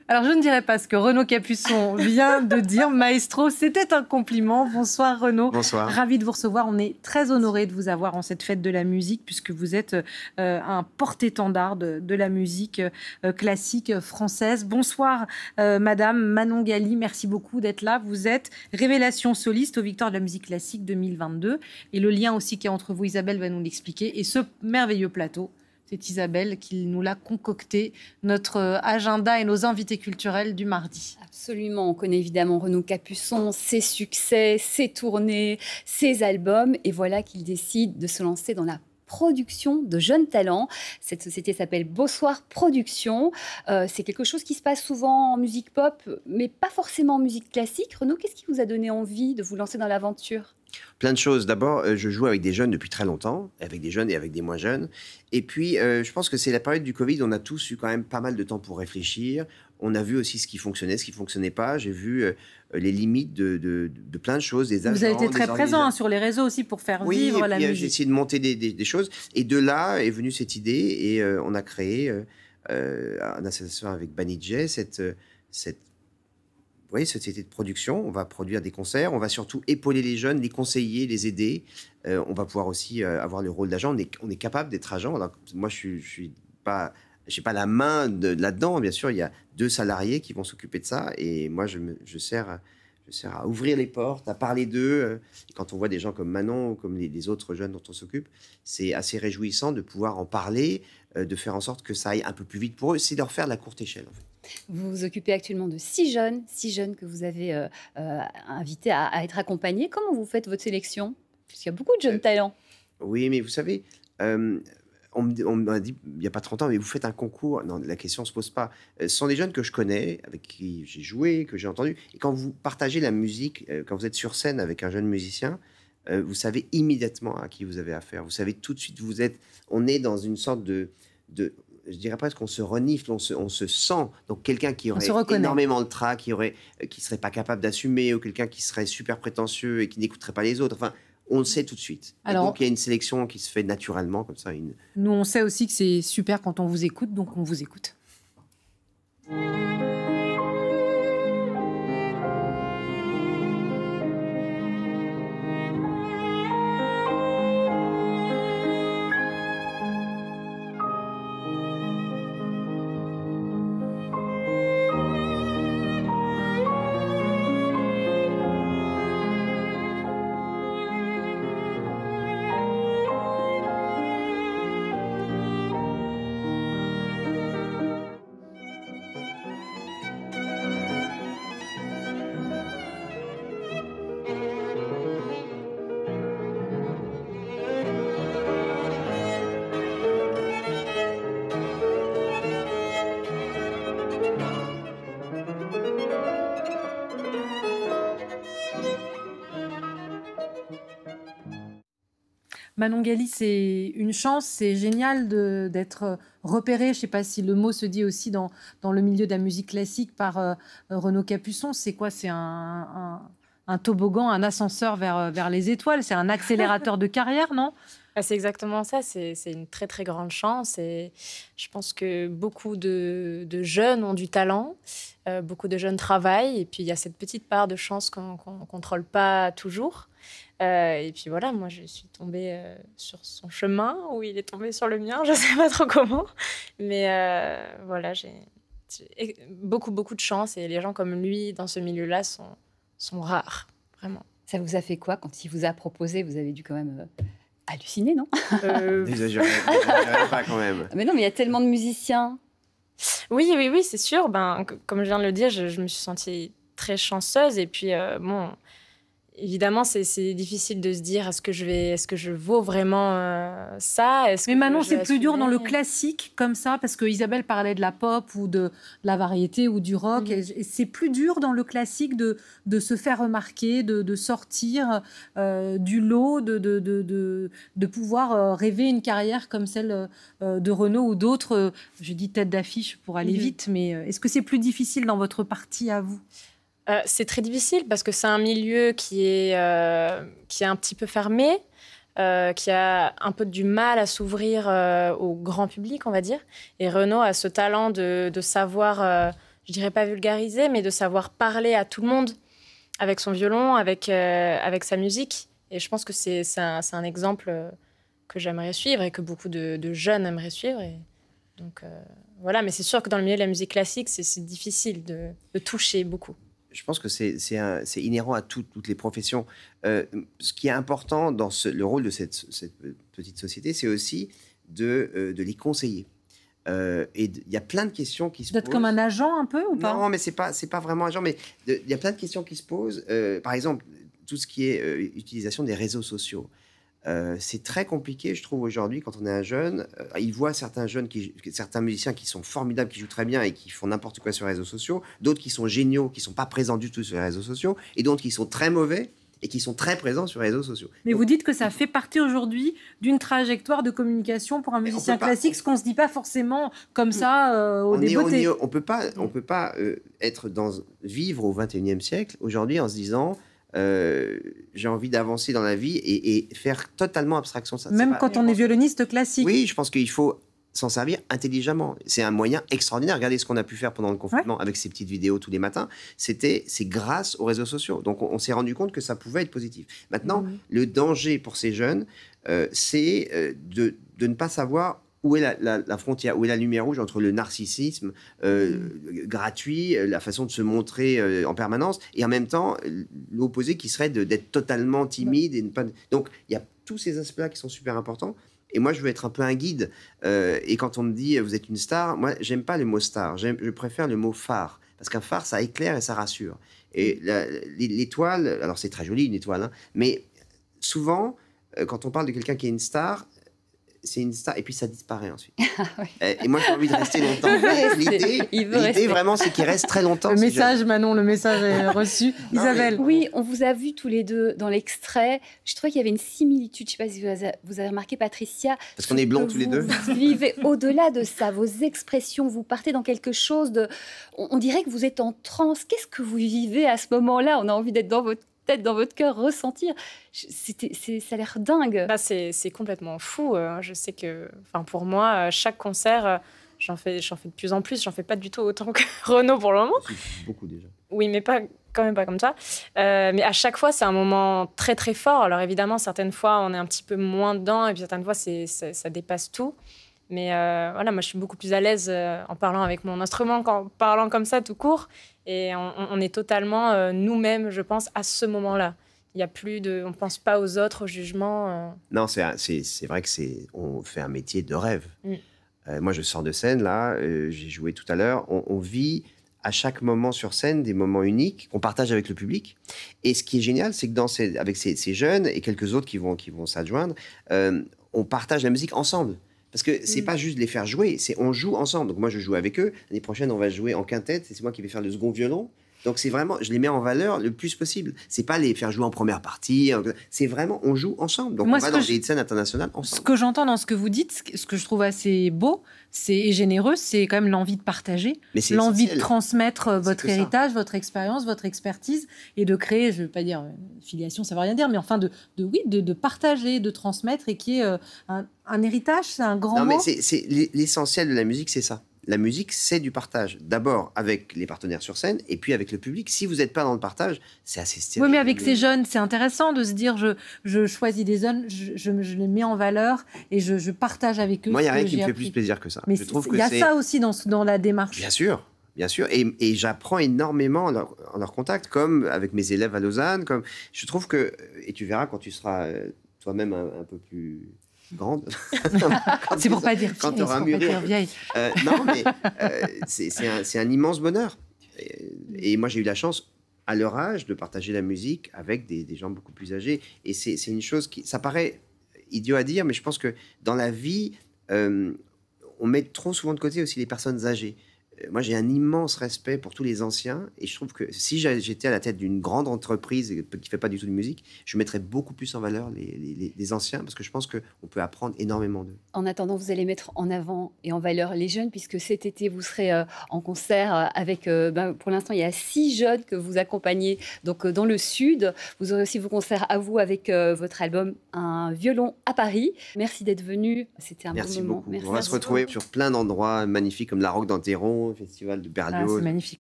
Alors, je ne dirais pas ce que Renaud Capuçon vient de dire. Maestro, c'était un compliment. Bonsoir Renaud. Bonsoir. Ravi de vous recevoir. On est très honorés de vous avoir en cette fête de la musique puisque vous êtes un porte-étendard de la musique classique française. Bonsoir Madame Manon Gali. Merci beaucoup d'être là. Vous êtes révélation soliste aux Victoires de la musique classique 2022. Et le lien aussi qui est entre vous, Isabelle va nous l'expliquer. Et ce merveilleux plateau, c'est Isabelle qui nous l'a concocté, notre agenda et nos invités culturels du mardi. Absolument, on connaît évidemment Renaud Capuçon, ses succès, ses tournées, ses albums. Et voilà qu'il décide de se lancer dans la production de jeunes talents. Cette société s'appelle Beausoir Productions. C'est quelque chose qui se passe souvent en musique pop, mais pas forcément en musique classique. Renaud, qu'est-ce qui vous a donné envie de vous lancer dans l'aventure ? Plein de choses. D'abord, je joue avec des jeunes depuis très longtemps, avec des jeunes et avec des moins jeunes. Et puis, je pense que c'est la période du Covid, on a tous eu quand même pas mal de temps pour réfléchir. On a vu aussi ce qui fonctionnait, ce qui ne fonctionnait pas. J'ai vu les limites de plein de choses, des agents. Vous avez été très présent sur les réseaux aussi pour faire vivre la musique. J'ai essayé de monter des choses. Et de là est venue cette idée et on a créé, en association avec Banijay, cette société de production. On va produire des concerts, on va surtout épauler les jeunes, les conseiller, les aider. On va pouvoir aussi avoir le rôle d'agent. On est capable d'être agent. Alors, moi, je suis pas... Je n'ai pas la main là-dedans, bien sûr. Il y a 2 salariés qui vont s'occuper de ça. Et moi, je sers à ouvrir les portes, à parler d'eux. Et quand on voit des gens comme Manon, comme les autres jeunes dont on s'occupe, c'est assez réjouissant de pouvoir en parler, de faire en sorte que ça aille un peu plus vite pour eux. C'est leur faire de la courte échelle, en fait. Vous vous occupez actuellement de 6 jeunes que vous avez invités à être accompagnés. Comment vous faites votre sélection ? Parce qu'il y a beaucoup de jeunes talents. Oui, mais vous savez... on m'a dit il n'y a pas 30 ans, mais vous faites un concours. Non, la question ne se pose pas. Ce sont des jeunes que je connais, avec qui j'ai joué, que j'ai entendu. Et quand vous partagez la musique, quand vous êtes sur scène avec un jeune musicien, vous savez immédiatement à qui vous avez affaire. Vous savez tout de suite, on est dans une sorte de je dirais presque qu'on se renifle, on se sent. Donc quelqu'un qui aurait énormément de trac, qui serait pas capable d'assumer, ou quelqu'un qui serait super prétentieux et qui n'écouterait pas les autres. Enfin, on le sait tout de suite. Alors, donc, il y a une sélection qui se fait naturellement, comme ça. Nous, on sait aussi que c'est super quand on vous écoute, donc on vous écoute. Manon Gali, c'est une chance, c'est génial d'être repéré, je ne sais pas si le mot se dit aussi dans le milieu de la musique classique, par Renaud Capuçon. C'est quoi? C'est un toboggan, un ascenseur vers les étoiles, c'est un accélérateur de carrière, non? C'est exactement ça, c'est une très très grande chance et je pense que beaucoup de jeunes ont du talent, beaucoup de jeunes travaillent et puis il y a cette petite part de chance qu'on ne contrôle pas toujours. Et puis voilà, moi je suis tombée sur son chemin ou il est tombé sur le mien, je ne sais pas trop comment. Mais voilà, j'ai beaucoup de chance et les gens comme lui dans ce milieu-là sont rares, vraiment. Ça vous a fait quoi quand il vous a proposé? Vous avez dû quand même halluciner, non? N'exagérez pas quand même. Mais non, mais il y a tellement de musiciens. Oui, c'est sûr. Comme je viens de le dire, je me suis sentie très chanceuse et puis bon... Évidemment, c'est difficile de se dire est-ce que je vaux vraiment ça? Mais Manon, c'est plus dur dans le classique comme ça, parce que Isabelle parlait de la pop ou de la variété ou du rock. Et c'est plus dur dans le classique de se faire remarquer, de sortir du lot, de pouvoir rêver une carrière comme celle de Renaud ou d'autres. Je dis tête d'affiche pour aller vite, mais est-ce que c'est plus difficile dans votre partie à vous? C'est très difficile parce que c'est un milieu qui est un petit peu fermé, qui a un peu du mal à s'ouvrir au grand public, on va dire. Et Renaud a ce talent de savoir je dirais pas vulgariser, mais de savoir parler à tout le monde avec son violon, avec sa musique. Et je pense que c'est un exemple que j'aimerais suivre et que beaucoup de jeunes aimeraient suivre. Et donc voilà, mais c'est sûr que dans le milieu de la musique classique, c'est difficile de toucher beaucoup. Je pense que c'est inhérent à toutes les professions. Ce qui est important dans le rôle de cette petite société, c'est aussi de les conseiller. Et il y a plein de questions qui se posent. D'être comme un agent un peu ou pas? Non, mais c'est pas vraiment un agent, mais il y a plein de questions qui se posent. Par exemple, tout ce qui est utilisation des réseaux sociaux. C'est très compliqué, je trouve, aujourd'hui, quand on est un jeune. Il voit certains musiciens qui sont formidables, qui jouent très bien et qui font n'importe quoi sur les réseaux sociaux, d'autres qui sont géniaux, qui ne sont pas présents du tout sur les réseaux sociaux, et d'autres qui sont très mauvais et qui sont très présents sur les réseaux sociaux. Mais vous dites que ça fait partie aujourd'hui d'une trajectoire de communication pour un musicien classique, ce qu'on ne se dit pas forcément comme ça au débeauté. On peut pas vivre au XXIe siècle aujourd'hui en se disant j'ai envie d'avancer dans la vie et faire totalement abstraction de ça. Même quand on est violoniste classique. Oui, je pense qu'il faut s'en servir intelligemment. C'est un moyen extraordinaire. Regardez ce qu'on a pu faire pendant le confinement avec ces petites vidéos tous les matins. C'est grâce aux réseaux sociaux. Donc, on s'est rendu compte que ça pouvait être positif. Maintenant, le danger pour ces jeunes, c'est de ne pas savoir où est la frontière, où est la lumière rouge entre le narcissisme gratuit, la façon de se montrer en permanence, et en même temps, l'opposé qui serait d'être totalement timide. Et ne pas... Donc, il y a tous ces aspects-là qui sont super importants. Et moi, je veux être un peu un guide. Et quand on me dit « vous êtes une star », moi, j'aime pas le mot star. Je préfère le mot phare. Parce qu'un phare, ça éclaire et ça rassure. Et l'étoile, alors c'est très joli une étoile, hein, mais souvent, quand on parle de quelqu'un qui est une star, c'est une star, et puis ça disparaît ensuite. Et moi, j'ai envie de rester longtemps. L'idée, vraiment, c'est qu'il reste très longtemps. Le message, Manon, le message est reçu. Isabelle. Oui, on vous a vu tous les deux dans l'extrait. Je trouvais qu'il y avait une similitude. Je ne sais pas si vous avez remarqué, Patricia. Parce qu'on est blancs tous les deux. Vous vivez au-delà de ça. Vos expressions, vous partez dans quelque chose de... On dirait que vous êtes en transe. Qu'est-ce que vous vivez à ce moment-là? On a envie d'être dans votre tête, dans votre cœur, ressentir. Ça a l'air dingue. Bah, c'est complètement fou. Je sais que, pour moi, chaque concert, j'en fais de plus en plus. J'en fais pas du tout autant que Renaud pour le moment. C'est beaucoup déjà. Oui, mais quand même pas comme ça. Mais à chaque fois, c'est un moment très, très fort. Alors évidemment, certaines fois, on est un petit peu moins dedans. Et puis certaines fois, ça dépasse tout. Mais voilà, moi, je suis beaucoup plus à l'aise en parlant avec mon instrument qu'en parlant comme ça, tout court. Et on est totalement nous-mêmes, je pense, à ce moment-là. Il y a plus on pense pas aux autres, au jugement. Non, c'est vrai que on fait un métier de rêve. Moi, je sors de scène, là, j'ai joué tout à l'heure. On vit à chaque moment sur scène des moments uniques qu'on partage avec le public. Et ce qui est génial, c'est que avec ces jeunes et quelques autres qui vont s'adjoindre, on partage la musique ensemble. Parce que c'est pas juste de les faire jouer, on joue ensemble. Donc moi, je joue avec eux. L'année prochaine, on va jouer en quintette. C'est moi qui vais faire le second violon. Donc c'est vraiment, je les mets en valeur le plus possible. C'est pas les faire jouer en première partie. C'est vraiment, on joue ensemble. Donc moi, on va dans des scènes internationales ensemble. Ce que j'entends dans ce que vous dites, ce que je trouve assez beau et généreux, c'est quand même l'envie de partager, l'envie de transmettre votre héritage, votre expérience, votre expertise, et de créer, je ne veux pas dire filiation, ça ne veut rien dire, mais enfin de partager, de transmettre, et qui est un héritage, c'est un grand mot. Non, mais l'essentiel de la musique, c'est ça. La musique, c'est du partage. D'abord avec les partenaires sur scène et puis avec le public. Si vous n'êtes pas dans le partage, c'est assez stérile. Oui, mais avec ces jeunes, c'est intéressant de se dire je choisis des jeunes, je les mets en valeur et je partage avec eux. Moi, il n'y a rien qui me fait plus plaisir que ça. Mais il y a ça aussi dans la démarche. Bien sûr. Bien sûr, et j'apprends énormément en leur contact, comme avec mes élèves à Lausanne. Je trouve que, et tu verras quand tu seras toi-même un peu plus grande. C'est pour pas dire quand tu auras mûri. Vieille. Non, mais c'est un immense bonheur. Et moi, j'ai eu la chance, à leur âge, de partager la musique avec des gens beaucoup plus âgés. Et c'est une chose ça paraît idiot à dire, mais je pense que dans la vie, on met trop souvent de côté aussi les personnes âgées. Moi, j'ai un immense respect pour tous les anciens, et je trouve que si j'étais à la tête d'une grande entreprise qui ne fait pas du tout de musique, je mettrais beaucoup plus en valeur les anciens, parce que je pense qu'on peut apprendre énormément d'eux. En attendant, vous allez mettre en avant et en valeur les jeunes, puisque cet été, vous serez en concert avec, pour l'instant, il y a 6 jeunes que vous accompagnez donc, dans le Sud. Vous aurez aussi vos concerts à vous avec votre album Un violon à Paris. Merci d'être venu, c'était un bon moment. Merci beaucoup. On va se retrouver sur plein d'endroits magnifiques comme la Roque d'Anteron, le festival de Berlioz. C'est magnifique.